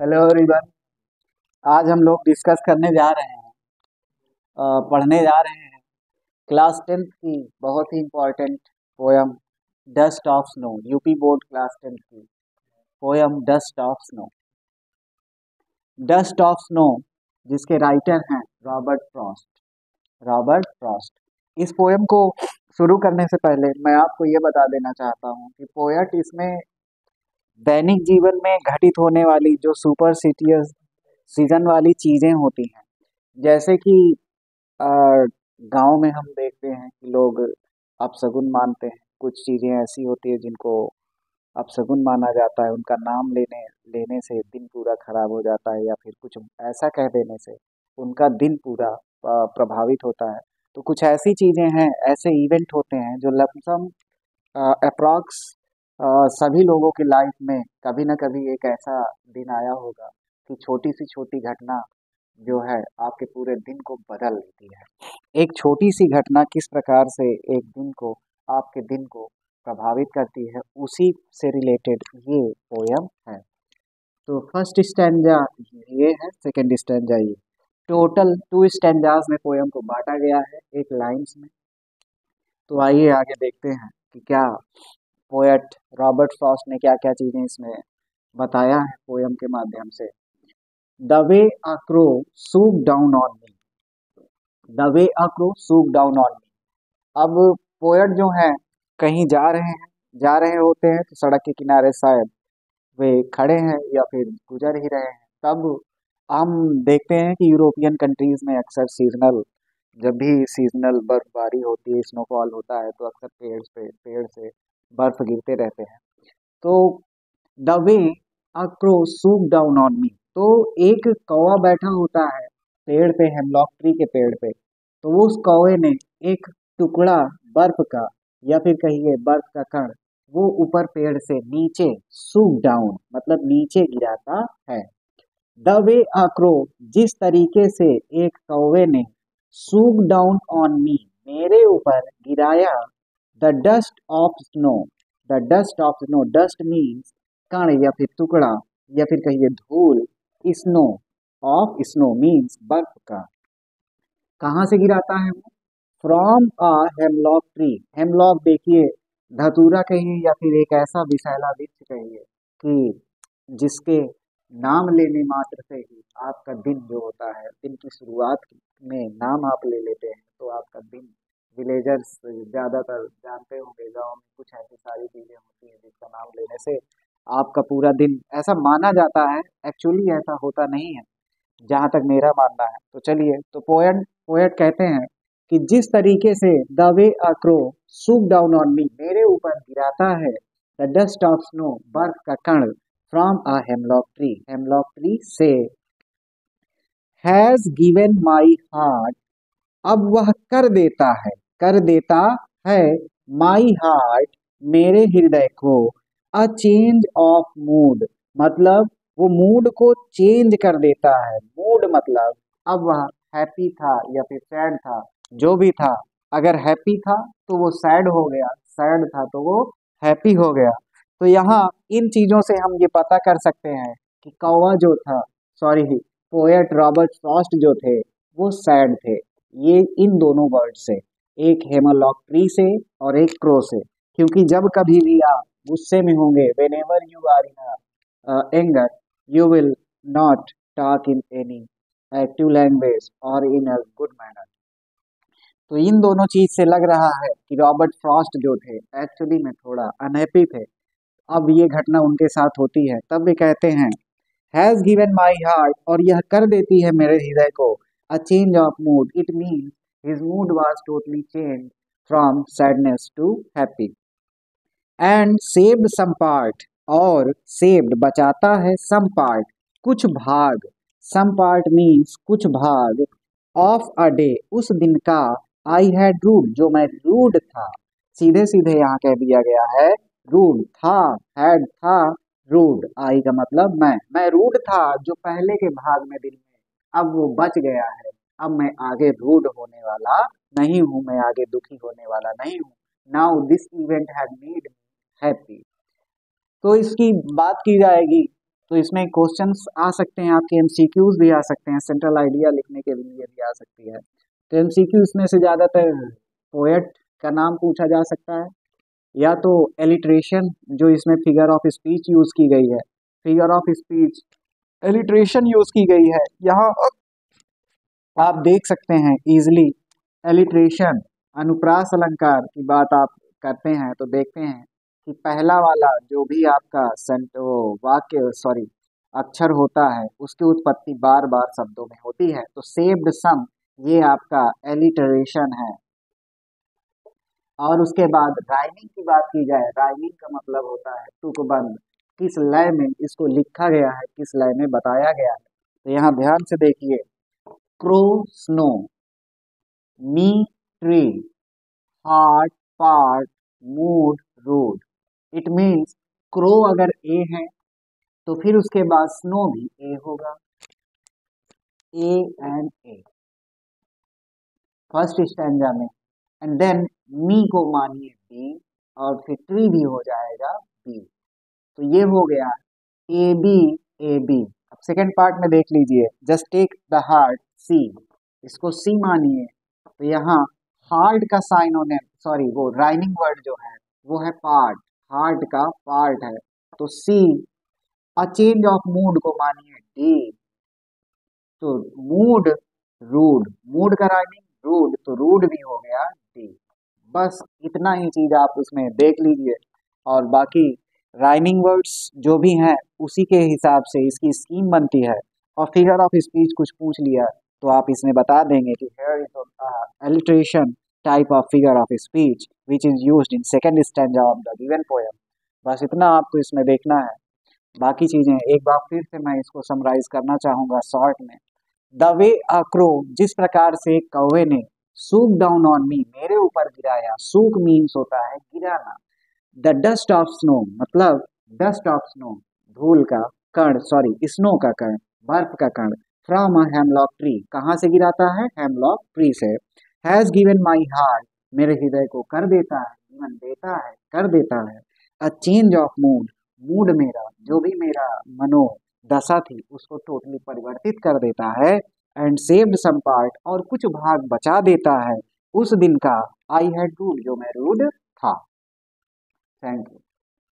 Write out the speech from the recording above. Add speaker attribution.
Speaker 1: Hello everyone. आज हम लोग डिस्कस करने जा रहे हैं, पढ़ने जा रहे हैं क्लास 10th की बहुत ही important poem Dust of Snow. UP board class 10th की poem Dust of Snow. Dust of Snow जिसके राइटर हैं रॉबर्ट फ्रॉस्ट। Robert Frost. इस पोयम को शुरू करने से पहले मैं आपको ये बता देना चाहता हूँ कि पोएट इसमें दैनिक जीवन में घटित होने वाली जो सुपरस्टिशियस सीजन वाली चीजें होती हैं, जैसे कि गांव में हम देखते हैं कि लोग अपशगुन मानते हैं। कुछ चीजें ऐसी होती है जिनको अपशगुन माना जाता है, उनका नाम लेने लेने से दिन पूरा खराब हो जाता है, या फिर कुछ ऐसा कह देने से उनका दिन पूरा प्रभावित होता है। तो कुछ ऐसी चीजें हैं, ऐसे इवेंट होते हैं जो लमसम अप्रॉक्स सभी लोगों की लाइफ में कभी ना कभी एक ऐसा दिन आया होगा कि छोटी सी छोटी घटना जो है आपके पूरे दिन को बदल देती है। एक छोटी सी घटना किस प्रकार से एक दिन को, आपके दिन को प्रभावित करती है, उसी से रिलेटेड ये पोयम है। तो फर्स्ट स्टैंजा ये है, सेकंड स्टैंजा ये। टोटल 2 स्टैंजास में पोयम को बांटा गया है एक लाइंस में। तो आइए आगे देखते हैं कि क्या पोएट रॉबर्ट फ्रॉस्ट ने क्या क्या चीजें इसमें बताया है पोयम के माध्यम से। The way a crow soup down on me. The way a crow soup down on me. अब पोएट जो है कहीं जा रहे होते हैं, तो सड़क के किनारे शायद वे खड़े हैं या फिर गुजर ही रहे हैं। तब हम देखते हैं कि यूरोपियन कंट्रीज में अक्सर सीजनल, जब भी सीजनल बर्फबारी होती है, स्नोफॉल होता है, तो अक्सर पेड़ से बर्फ गिरते रहते हैं। तो the way a crow soup down on me, तो एक कौवा बैठा होता है पेड़ पे, हेमलॉक ट्री के पेड़ पे। तो वो उस कौवे ने एक टुकड़ा बर्फ का, या फिर कहिए बर्फ का कण, वो ऊपर पेड़ से नीचे सूप डाउन मतलब नीचे गिराता है। द वे अ क्रो, जिस तरीके से एक कौवे ने सूप डाउन ऑन मी मेरे ऊपर गिराया the dust of snow. The dust of Snow, dust means कण या फिर टुकड़ा या फिर कहिए धूल। स्नो ऑफ स्नो मीन्स बर्फ का। कहाँ से गिराता है वो? From a hemlock tree. Hemlock देखिए, धतूरा कहिए या फिर एक ऐसा विषैला वृक्ष कहिए कि जिसके नाम लेने मात्र से ही आपका दिन जो होता है, दिन की शुरुआत में नाम आप ले लेते हैं तो आपका दिन, विलेजर्स ज्यादातर जानते होंगे, गाँव में कुछ ऐसी सारी चीजें होती हैं जिसका नाम लेने से आपका पूरा दिन, ऐसा माना जाता है, एक्चुअली ऐसा होता नहीं है जहां तक मेरा मानना है। तो चलिए, तो पोएट पोएट कहते हैं कि जिस तरीके से the way a crow soup down on me, मेरे ऊपर गिराता है द डस्ट ऑफ स्नो, बर्फ का कण, from a hemlock tree, hemlock tree से, हैज गिवन माई हार्ट, अब वह कर देता है माई हार्ट, मेरे हृदय को, अ चेंज ऑफ मूड, मतलब वो मूड को चेंज कर देता है। मूड मतलब अब वह हैप्पी था या फिर सैड था, जो भी था। अगर हैप्पी था तो वो सैड हो गया, सैड था तो वो हैप्पी हो गया। तो यहाँ इन चीजों से हम ये पता कर सकते हैं कि कौवा जो था, सॉरी, पोएट रॉबर्ट फ्रॉस्ट जो थे, वो सैड थे। ये इन दोनों वर्ड से, एक हेमलॉक ट्री से और एक क्रो से। क्योंकि जब कभी भी आप गुस्से में होंगे, whenever you are in anger, you will not talk in any active language और इन अ गुड मैनर। तो इन दोनों चीज से लग रहा है कि रॉबर्ट फ्रॉस्ट जो थे एक्चुअली में थोड़ा अनहैप्पी थे। अब ये घटना उनके साथ होती है, तब वे कहते हैं हैज गिवन माई हार्ट, और यह कर देती है मेरे हृदय को, a change of mood, it means his mood was totally change from sadness to happy, and saved some part, और सेव्ड बचाता है, सम पार्ट कुछ भाग, सम पार्ट मीन्स कुछ भाग, ऑफ अ डे उस दिन का, आई हैड रूड जो मैं रूड था। सीधे सीधे यहाँ कह दिया गया है रूड था, हैड था, रूड, आई का मतलब मैं रूड था जो पहले के भाग में दिन में, अब वो बच गया है। अब मैं आगे रूड होने वाला नहीं हूँ, मैं आगे दुखी होने वाला नहीं हूँ। Now this event had made happy. तो इसकी बात की जाएगी तो इसमें क्वेश्चंस आ सकते हैं, आपके एमसीक्यूज भी आ सकते हैं, सेंट्रल आइडिया लिखने के लिए भी आ सकती है। तो एमसीक्यू इसमें से ज़्यादातर पोएट का नाम पूछा जा सकता है, या तो एलिट्रेशन, जो इसमें फिगर ऑफ स्पीच यूज़ की गई है, figure of speech alliteration use की गई है। यहाँ आप देख सकते हैं इजिली एलिट्रेशन, अनुप्रास अलंकार की बात आप करते हैं तो देखते हैं कि पहला वाला जो भी आपका वाक्य अक्षर होता है उसकी उत्पत्ति बार बार शब्दों में होती है। तो सेव्ड सम ये आपका एलिटरेशन है। और उसके बाद राइमिंग की बात की जाए, राइमिंग का मतलब होता है तुकबंद, किस लय में इसको लिखा गया है, किस लय में बताया गया है। तो यहाँ ध्यान से देखिए, crow snow, me tree, heart part, mood rude. It means crow अगर ए है तो फिर उसके बाद स्नो भी ए होगा, A and A first stanza में। एंड देन मी को मानिए बी, और फिर ट्री भी हो जाएगा बी। तो ये हो गया ए बी ए बी। अब सेकेंड पार्ट में देख लीजिए, जस्ट टेक द हार्ट सी, इसको सी मानिए। तो यहाँ हार्ट का साइनोनिम, वो राइमिंग वर्ड जो है वो है पार्ट, हार्ट का पार्ट है। तो सी, अ चेंज ऑफ मूड को मानिए डी, तो मूड रूड, मूड का राइमिंग रूड, तो रूड भी हो गया डी। बस इतना ही चीज आप उसमें देख लीजिए, और बाकी राइमिंग वर्ड्स जो भी हैं उसी के हिसाब से इसकी स्कीम बनती है। और फिगर ऑफ स्पीच कुछ पूछ लिया तो आप इसमें बता देंगे कि here is alliteration type of figure of speech which is used in second stanza of the given poem. बस इतना आपको इसमें देखना है। बाकी चीजें एक बार फिर से मैं इसको समराइज करना चाहूंगा शॉर्ट में। द वे अ क्रो, जिस प्रकार से कौवे ने सूक डाउन ऑन मी, मेरे ऊपर गिराया, सूक मीन्स होता है गिराना। द डस्ट ऑफ स्नो, मतलब डस्ट ऑफ स्नो, धूल का कण, स्नो का कण, बर्फ का कण। फ्रॉम अ हेमलॉक ट्री, कहाँ से गिराता है, हेमलॉक ट्री से। हैज गिवन माई हार्ट, मेरे हृदय को कर देता है, जीवन देता है, कर देता है। अ चेंज ऑफ मूड, मूड मेरा, जो भी मेरा मनो दशा थी उसको टोटली परिवर्तित कर देता है। एंड सेव्ड सम पार्ट, और कुछ भाग बचा देता है उस दिन का, आई हैड रूड, जो मैं रूड था। Thank you.